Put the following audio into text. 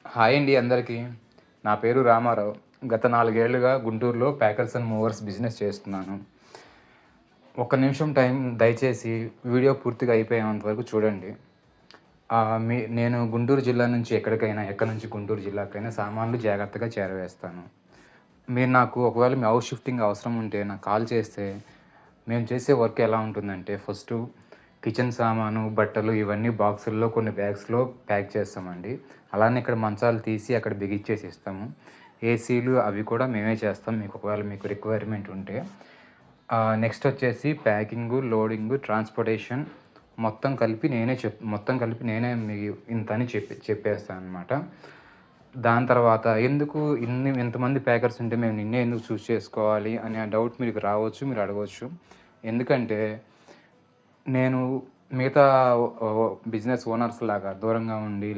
Hi అండి అందరికీ. నా పేరు రామారావు. గత 4 ఏళ్లుగా గుంటూరులో ప్యాకర్స్ అండ్ మూవర్స్ బిజినెస్ చేస్తున్నాను. ఒక్క నిమిషం టైం దయచేసి వీడియో పూర్తిగా అయిపోయేంత వరకు చూడండి. నేను గుంటూరు జిల్లా నుంచి ఎక్కడి నుంచి గుంటూరు జిల్లాకైనా సామాన్లు జాగ్రత్తగా చేరవేస్తాను. మీరు నాకు ఒకవేళ మీ హౌస్ షిఫ్టింగ్ అవసరం ఉంటే నాకు కాల్ చేస్తే, మేము చేసే వర్క్ ఎలా ఉంటుందంటే ఫస్టు కిచెన్ సామాను, బట్టలు ఇవన్నీ బాక్సుల్లో కొన్ని బ్యాగ్స్‌లో ప్యాక్ చేస్తామండి. అలానే ఇక్కడ మంచాలు తీసి అక్కడ బిగిచ్చేసి ఇస్తాము. ఏసీలు అవి కూడా మేమే చేస్తాం. ఒకవేళ మీకు రిక్వైర్మెంట్ ఉంటే. నెక్స్ట్ వచ్చేసి ప్యాకింగు, లోడింగు, ట్రాన్స్‌పోర్టేషన్ మొత్తం కలిపి నేనే ఇంతని చెప్పేస్తాననమాట. దాని తర్వాత ఇంతమంది ప్యాకర్స్ ఉంటే మేము నిన్నే ఎందుకు చూజ్ చేసుకోవాలి అనే డౌట్ మీకు రావచ్చు. మీరు అడగవచ్చు. ఎందుకంటే నేను మిగతా బిజినెస్ ఓనర్స్ లాగా దూరంగా ఉండి